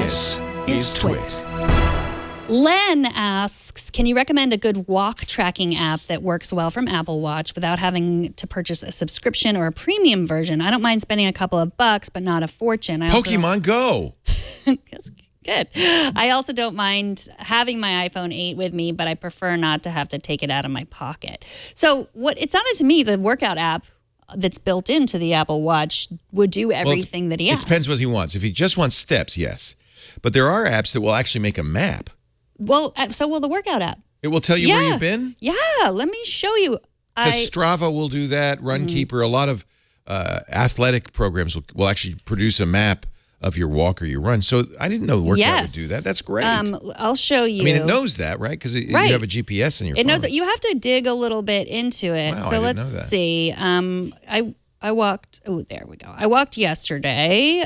This is TWiT. Len asks, can you recommend a good walk tracking app that works well from Apple Watch without having to purchase a subscription or a premium version? I don't mind spending a couple of bucks, but not a fortune. Pokemon Go. Good. I also don't mind having my iPhone 8 with me, but I prefer not to have to take it out of my pocket. So what it sounded to me, the workout app that's built into the Apple Watch would do everything that he asked. It depends what he wants. If he just wants steps, yes. But there are apps that will actually make a map. Well, so will the workout app. It will tell you where you've been? Yeah, let me show you. Because Strava will do that, RunKeeper, a lot of athletic programs will actually produce a map of your walk or your run. So I didn't know the workout would do that. That's great. I'll show you. I mean, it knows that, right? Because you have a GPS in your phone. It knows that. You have to dig a little bit into it. Wow, so let's see. I walked. Oh, there we go. I walked yesterday.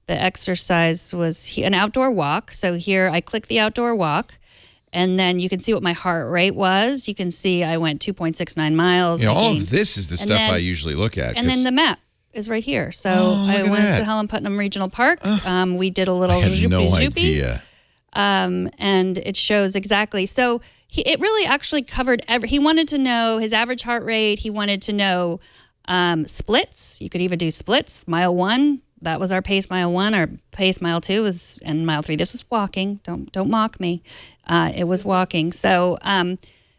The exercise was an outdoor walk. So here I click the outdoor walk, and then you can see what my heart rate was. You can see I went 2.69 miles. You know, all of this is the stuff I usually look at. And then the map is right here. So I went to Helen Putnam Regional Park. We did a little idea. And it shows exactly. So it really actually covered he wanted to know his average heart rate. He wanted to know splits. You could even do splits. Mile 1. That was our pace mile 1. Our pace mile 2 was, and mile 3. This was walking. Don't mock me. It was walking. So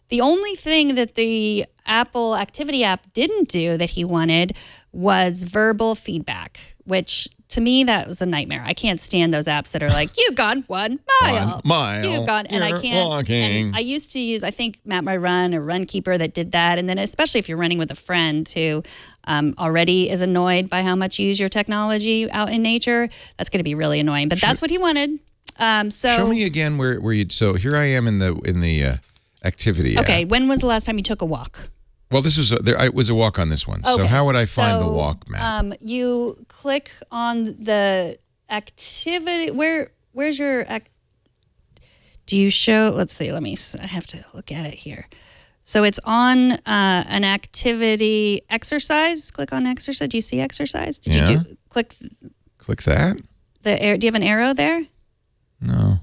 the only thing that the Apple Activity app didn't do that he wanted was verbal feedback, which to me that was a nightmare. I can't stand those apps that are like, you've gone 1 mile. 1 mile. You've gone, and I can't. Walking. And I used to use, I think, MapMyRun or RunKeeper that did that. And then especially if you're running with a friend who already is annoyed by how much you use your technology out in nature, that's going to be really annoying. But that's what he wanted. Show me again where you. So here I am in the Activity app. Okay, when was the last time you took a walk? Well, this was it was a walk on this one. Okay, so how would I find the walk map? You click on the activity. Where's your? Do you show? Let's see. I have to look at it here. So it's on an activity exercise. Click on exercise. Do you see exercise? Did you click? Click that. Do you have an arrow there? No.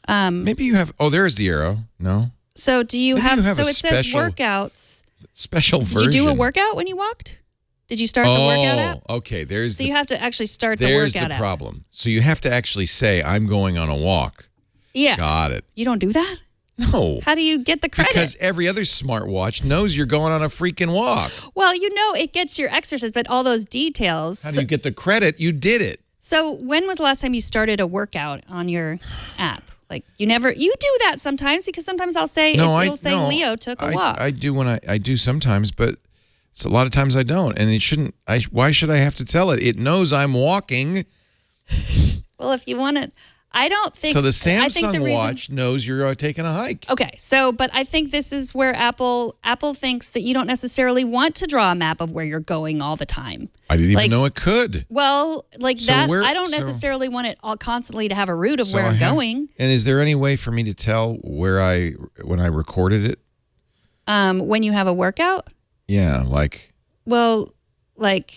Maybe you have. Oh, there's the arrow. No. So do you have? So it says workouts. Special version. Did you do a workout when you walked? Did you start the workout app? Okay. So you have to actually start the workout app. There's the problem. So you have to actually say, I'm going on a walk. Yeah. Got it. You don't do that? No. How do you get the credit? Because every other smartwatch knows you're going on a freaking walk. Well, it gets your exercise, but all those details. How do you get the credit? You did it. So when was the last time you started a workout on your app? Like you do that sometimes because sometimes I'll say, it'll say Leo took a walk. I do when I do sometimes, but it's a lot of times I don't. And it shouldn't, why should I have to tell it? It knows I'm walking. Well, if you want it, I don't think. So the Samsung watch knows you're taking a hike. Okay. But I think this is where Apple thinks that you don't necessarily want to draw a map of where you're going all the time. I didn't even know it could. Well, I don't necessarily want it all constantly to have a route of where I'm going. And is there any way for me to tell when I recorded it? When you have a workout? Yeah, like. Well, if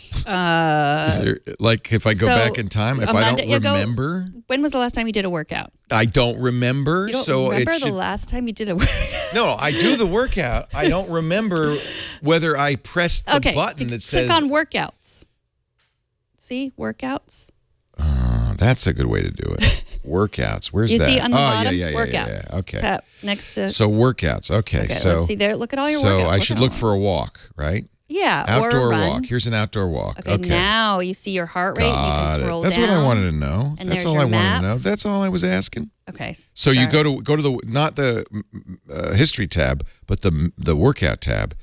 I go back in time, if I don't remember. When was the last time you did a workout? I don't remember. You don't remember the last time you did a workout? No, I do the workout. I don't remember whether I pressed the button that says. Click on workouts. See, workouts? That's a good way to do it. Workouts. Where's that? You see on the bottom? Yeah. Workouts. Okay. Tap next to. So workouts. Okay. So let's see there. Look at all your workouts. So I should look for a walk, right? Yeah, outdoor or a run. walk. Here's an outdoor walk. Okay. Now you see your heart rate. And you can scroll That's down. What I wanted to know. And that's all I wanted to know. That's all I was asking. Okay. So you go to the not the history tab, but the workout tab,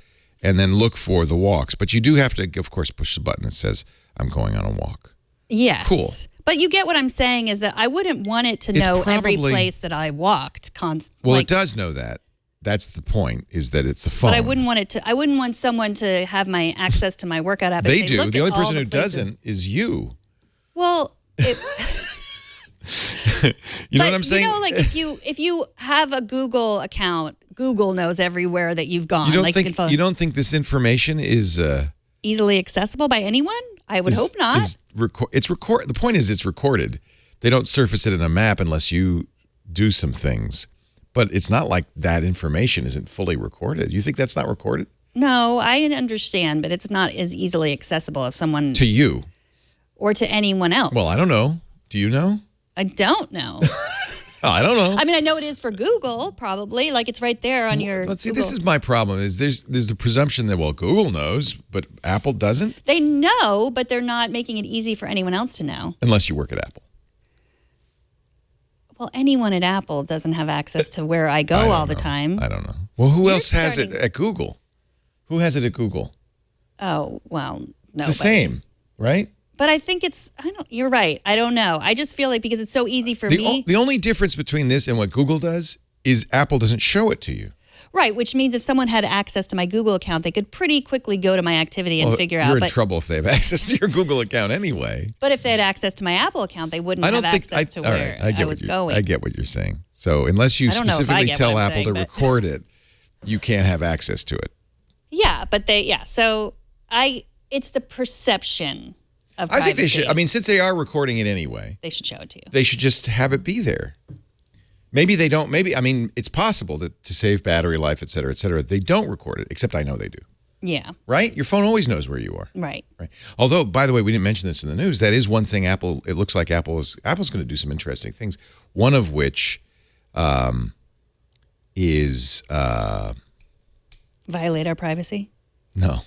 and then look for the walks. But you do have to, of course, push the button that says I'm going on a walk. Yes. Cool. But you get what I'm saying is that I wouldn't want it to know every place that I walked constantly. Well, it does know that. That's the point, is that it's a phone. But I wouldn't want someone to have my access to my workout app. They do. The only person who doesn't is you. Well, you know what I'm saying? If you have a Google account, Google knows everywhere that you've gone. You don't think this information is easily accessible by anyone? I would hope not. The point is it's recorded. They don't surface it in a map unless you do some things. But it's not like that information isn't fully recorded. You think that's not recorded? No, I understand, but it's not as easily accessible if someone... To you. Or to anyone else. Well, I don't know. Do you know? I don't know. I don't know. I mean, I know it is for Google, probably. Like, it's right there on your Let's see, Google. this is my problem, is there's a presumption that, well, Google knows, but Apple doesn't? They know, but they're not making it easy for anyone else to know. Unless you work at Apple. Well, anyone at Apple doesn't have access to where I go all the time. I don't know. Well, who else has it at Google? Who has it at Google? Oh, well, no. It's the same, right? But I think you're right. I don't know. I just feel like because it's so easy for me. The only difference between this and what Google does is Apple doesn't show it to you. Right, which means if someone had access to my Google account, they could pretty quickly go to my activity and figure out. You're in trouble if they have access to your Google account anyway. But if they had access to my Apple account, they wouldn't have access to where I was going. I get what you're saying. So unless you specifically tell Apple to record it, you can't have access to it. Yeah, but so it's the perception of privacy. I think they should. I mean, since they are recording it anyway, they should show it to you. They should just have it be there. Maybe they don't. Maybe, I mean, it's possible that to save battery life, et cetera, they don't record it, except I know they do. Yeah. Right? Your phone always knows where you are. Right. Although, by the way, we didn't mention this in the news. That is one thing it looks like Apple's going to do some interesting things. One of which is... violate our privacy? No.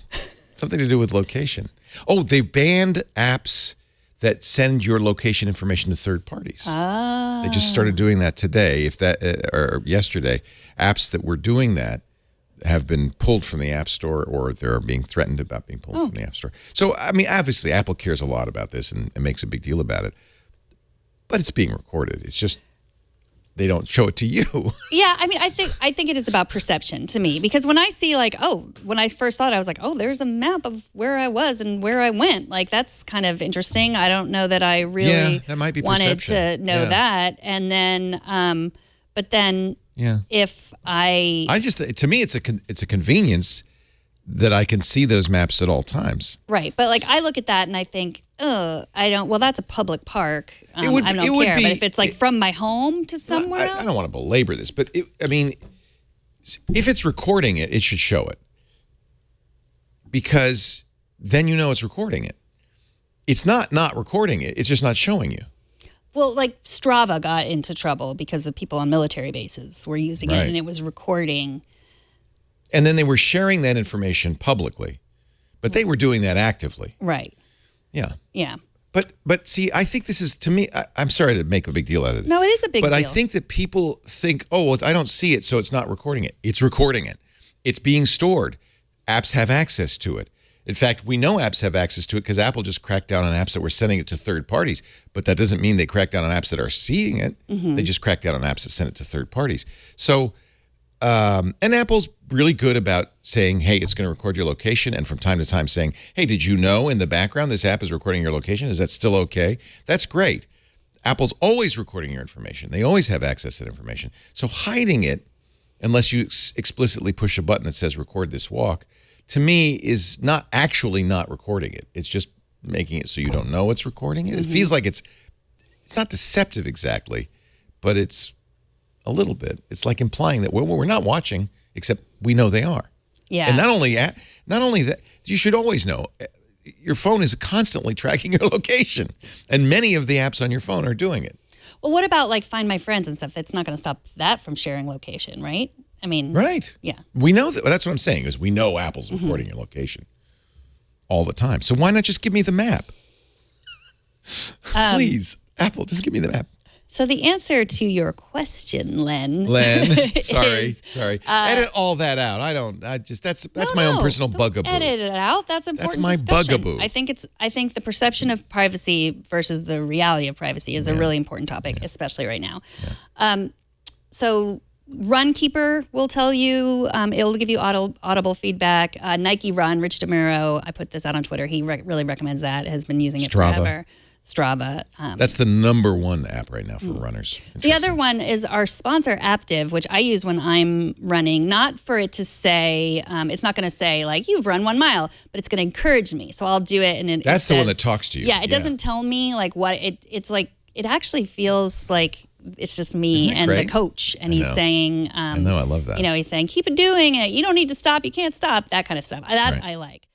Something to do with location. Oh, they banned apps that send your location information to third parties. They just started doing that today, or yesterday. Apps that were doing that have been pulled from the App Store, or they're being threatened about being pulled from the App Store. So, I mean, obviously, Apple cares a lot about this and makes a big deal about it. But it's being recorded. It's just they don't show it to you. Yeah, I mean, I think it is about perception to me, because when I see when I first thought, I was like, oh, there's a map of where I was and where I went. Like, that's kind of interesting. I don't know that I really that might be wanted perception. to know that. And then, but then if to me, it's a convenience that I can see those maps at all times. Right. But I look at that and I think, well, that's a public park. I don't care. But if it's from my home to somewhere else. I don't want to belabor this, but if it's recording it, it should show it. Because then you know it's recording it. It's not recording it. It's just not showing you. Well, Strava got into trouble because the people on military bases were using it and it was recording. And then they were sharing that information publicly, but they were doing that actively. Right. Yeah. Yeah. But see, I think this is, to me, I'm sorry to make a big deal out of this. No, it is a big deal. But I think that people think, oh, well, I don't see it, so it's not recording it. It's recording it. It's being stored. Apps have access to it. In fact, we know apps have access to it because Apple just cracked down on apps that were sending it to third parties. But that doesn't mean they cracked down on apps that are seeing it. Mm-hmm. They just cracked down on apps that send it to third parties. So, and Apple's really good about saying, hey, it's going to record your location, and from time to time saying, hey, did you know in the background this app is recording your location? Is that still okay? That's great. Apple's always recording your information. They always have access to that information. So hiding it, unless you explicitly push a button that says record this walk, to me is not actually not recording it. It's just making it so you don't know it's recording it. Mm-hmm. It feels like it's not deceptive exactly, but it's a little bit. It's like implying that we're not watching, except we know they are. Yeah. And not only that, you should always know your phone is constantly tracking your location, and many of the apps on your phone are doing it. Well, what about Find My Friends and stuff? That's not going to stop that from sharing location, right? I mean, right. Yeah. We know that. That's what I'm saying is we know Apple's recording your location all the time. So why not just give me the map? Please, Apple, just give me the map. So the answer to your question, Len. Sorry. Edit all that out. That's my own personal bugaboo. Edit it out. That's important. That's my discussion. bugaboo. I think the perception of privacy versus the reality of privacy is a really important topic, especially right now. Yeah. So RunKeeper will tell you, it'll give you audible feedback. Nike Run, Rich DeMuro, I put this out on Twitter. He really recommends that, has been using it forever. Strava. That's the #1 app right now for runners. The other one is our sponsor, Aptiv, which I use when I'm running, not for it to say, it's not going to say, you've run 1 mile, but it's going to encourage me. So I'll do it. And that's the one that talks to you. Yeah, it doesn't tell me, what it's like. it actually feels like it's just me Isn't it and great? the coach, and I he's know. saying, I know, I love that. he's saying, keep it doing it. You don't need to stop. You can't stop. That kind of stuff. That Right. I like.